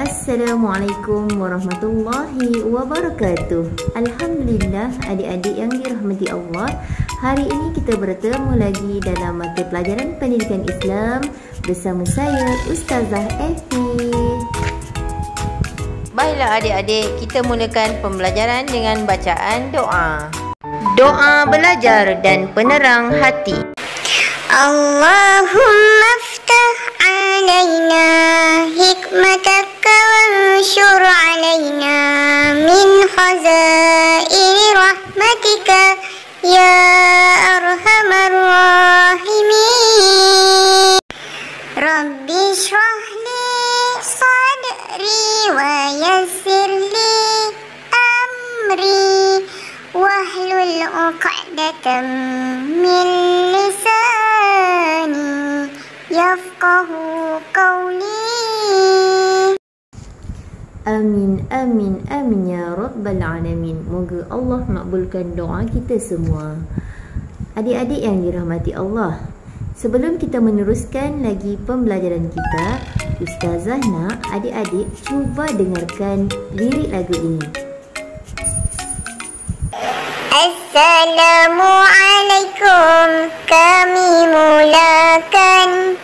Assalamualaikum warahmatullahi wabarakatuh. Alhamdulillah adik-adik yang dirahmati Allah, hari ini kita bertemu lagi dalam mata pelajaran pendidikan Islam bersama saya Ustazah Effie. Baiklah adik-adik, kita mulakan pembelajaran dengan bacaan doa. Doa belajar dan penerang hati. Allahumma aftah alaina hikmataka wanshur alaina min khazaini rahmatika ya arhamar rahimin. Rabbi shrah li sadri wa yassir li amri wahlul 'uqdatam min lisani yafqahu qawli. Amin, amin, amin ya Rabbal Alamin. Moga Allah makbulkan doa kita semua. Adik-adik yang dirahmati Allah, sebelum kita meneruskan lagi pembelajaran kita, Ustazah nak adik-adik cuba dengarkan lirik lagu ini. Assalamualaikum, kami mulakan.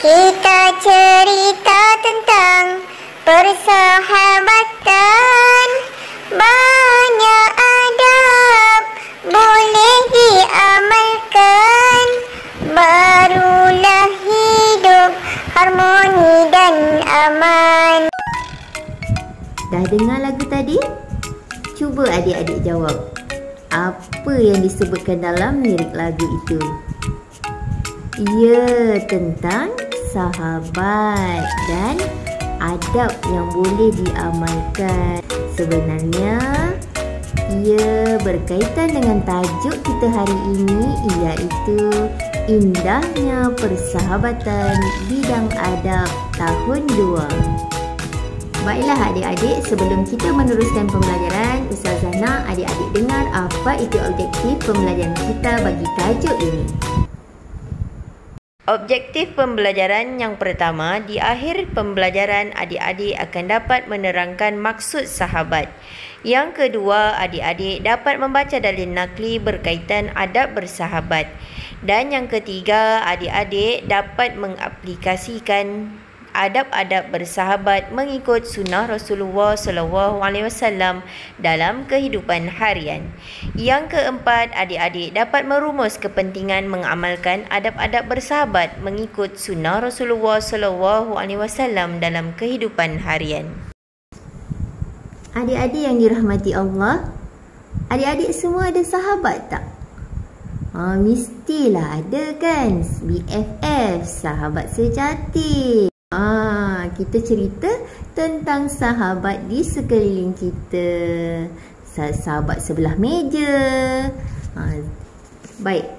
Kita cerita tentang persahabatan. Banyak adab boleh diamalkan. Barulah hidup harmoni dan aman. Dah dengar lagu tadi? Cuba adik-adik jawab. Apa yang disebutkan dalam lirik lagu itu? Ya, tentang sahabat dan adab yang boleh diamalkan. Sebenarnya, ia berkaitan dengan tajuk kita hari ini, iaitu Indahnya Persahabatan Bidang Adab Tahun 2. Baiklah adik-adik, sebelum kita meneruskan pembelajaran, Ustazah nak adik-adik dengar apa itu objektif pembelajaran kita bagi tajuk ini. Objektif pembelajaran yang pertama, di akhir pembelajaran adik-adik akan dapat menerangkan maksud sahabat. Yang kedua, adik-adik dapat membaca dalil nakli berkaitan adab bersahabat. Dan yang ketiga, adik-adik dapat mengaplikasikan adab-adab bersahabat mengikut sunnah Rasulullah SAW dalam kehidupan harian. Yang keempat, adik-adik dapat merumus kepentingan mengamalkan adab-adab bersahabat mengikut sunnah Rasulullah SAW dalam kehidupan harian. Adik-adik yang dirahmati Allah, adik-adik semua ada sahabat tak? Mestilah ada kan? BFF, sahabat sejati. Kita cerita tentang sahabat di sekeliling kita. Sahabat sebelah meja. Baik.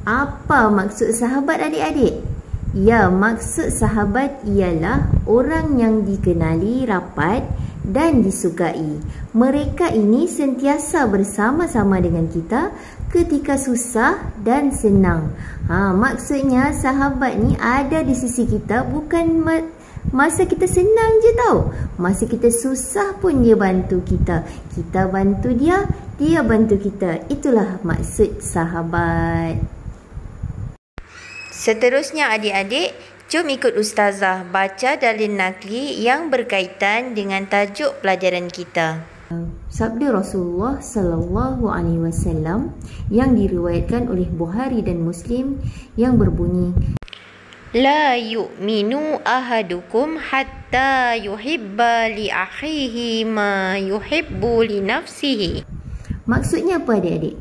Apa maksud sahabat adik-adik? Ya, maksud sahabat ialah orang yang dikenali rapat dan disukai. Mereka ini sentiasa bersama-sama dengan kita ketika susah dan senang. Maksudnya sahabat ni ada di sisi kita bukan masa kita senang je tau. Masa kita susah pun dia bantu kita. Kita bantu dia, dia bantu kita. Itulah maksud sahabat. Seterusnya adik-adik, jom ikut Ustazah baca dalil nakli yang berkaitan dengan tajuk pelajaran kita. Sabda Rasulullah sallallahu alaihi wasallam yang diriwayatkan oleh Bukhari dan Muslim yang berbunyi, La yu'minu ahadukum hatta yuhibba li akhihi ma yuhibbu li nafsihi. Maksudnya apa adik-adik?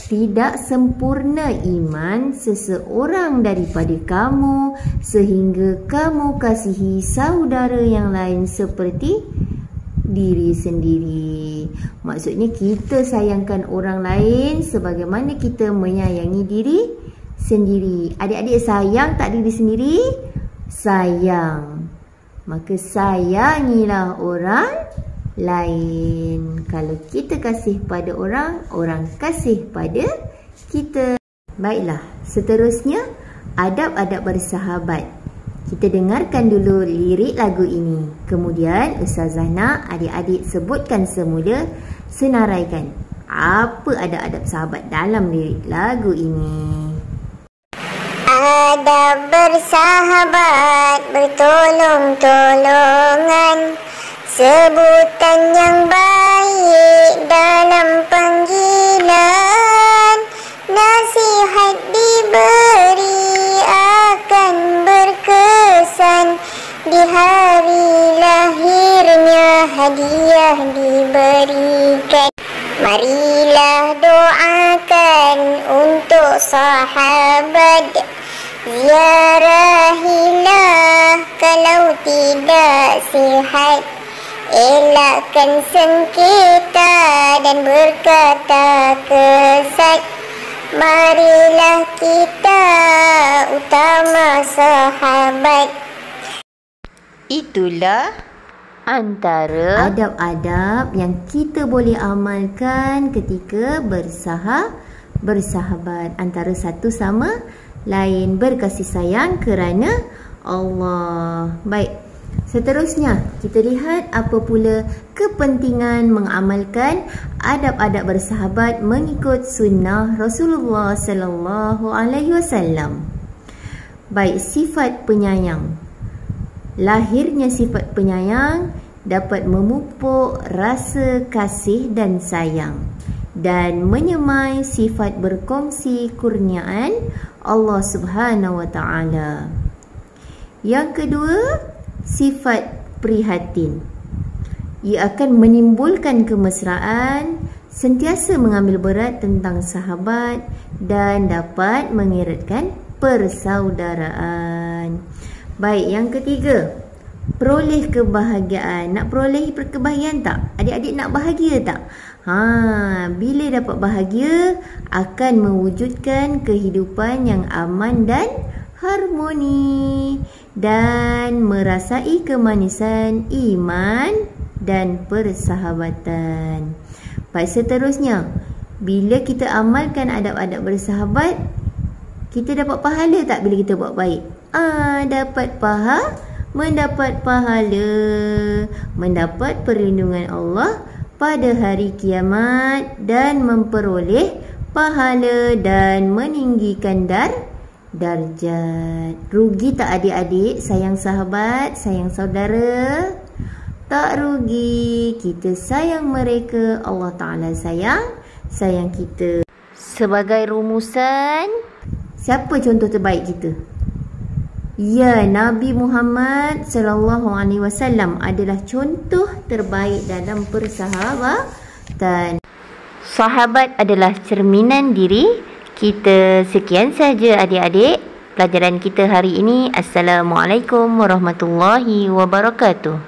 Tidak sempurna iman seseorang daripada kamu sehingga kamu kasihi saudara yang lain seperti diri sendiri. Maksudnya kita sayangkan orang lain sebagaimana kita menyayangi diri sendiri. Adik-adik sayang tak diri sendiri? Sayang. Maka sayangilah orang lain. Kalau kita kasih pada orang, orang kasih pada kita. Baiklah, seterusnya adab-adab bersahabat. Kita dengarkan dulu lirik lagu ini. Kemudian Ustazah nak adik-adik sebutkan semula, senaraikan apa adab-adab sahabat dalam lirik lagu ini. Adab bersahabat, bertolong-tolongan, sebutan yang baik dalam panggilan. Nasihat diberi akan berkesan, di hari lahirnya hadiah diberikan. Marilah doakan untuk sahabat, ziarahilah kalau tidak sihat. Elakkan sengketa dan berkata kesat. Marilah kita utama sahabat. Itulah antara adab-adab yang kita boleh amalkan ketika bersahabat antara satu sama lain, berkasih sayang kerana Allah. Baik, seterusnya kita lihat apa pula kepentingan mengamalkan adab-adab bersahabat mengikut sunnah Rasulullah sallallahu alaihi wasallam. Baik, sifat penyayang. Lahirnya sifat penyayang dapat memupuk rasa kasih dan sayang dan menyemai sifat berkongsi kurniaan Allah Subhanahu wa taala. Yang kedua, sifat prihatin. Ia akan menimbulkan kemesraan, sentiasa mengambil berat tentang sahabat dan dapat mengeratkan persaudaraan. Baik, yang ketiga, peroleh kebahagiaan. Nak peroleh kebahagiaan tak? Adik-adik nak bahagia tak? Bila dapat bahagia akan mewujudkan kehidupan yang aman dan harmoni dan merasai kemanisan iman dan persahabatan. Baik, seterusnya, bila kita amalkan adab-adab bersahabat, kita dapat pahala tak bila kita buat baik? Mendapat pahala, mendapat perlindungan Allah pada hari kiamat dan memperoleh pahala dan meninggikan darjat. Rugi tak adik-adik sayang sahabat, sayang saudara? Tak rugi. Kita sayang mereka, Allah Ta'ala sayang kita. Sebagai rumusan, siapa contoh terbaik kita? Ya, Nabi Muhammad sallallahu alaihi wasallam adalah contoh terbaik dalam persahabatan. Sahabat adalah cerminan diri kita. Sekian saja adik-adik pelajaran kita hari ini. Assalamualaikum warahmatullahi wabarakatuh.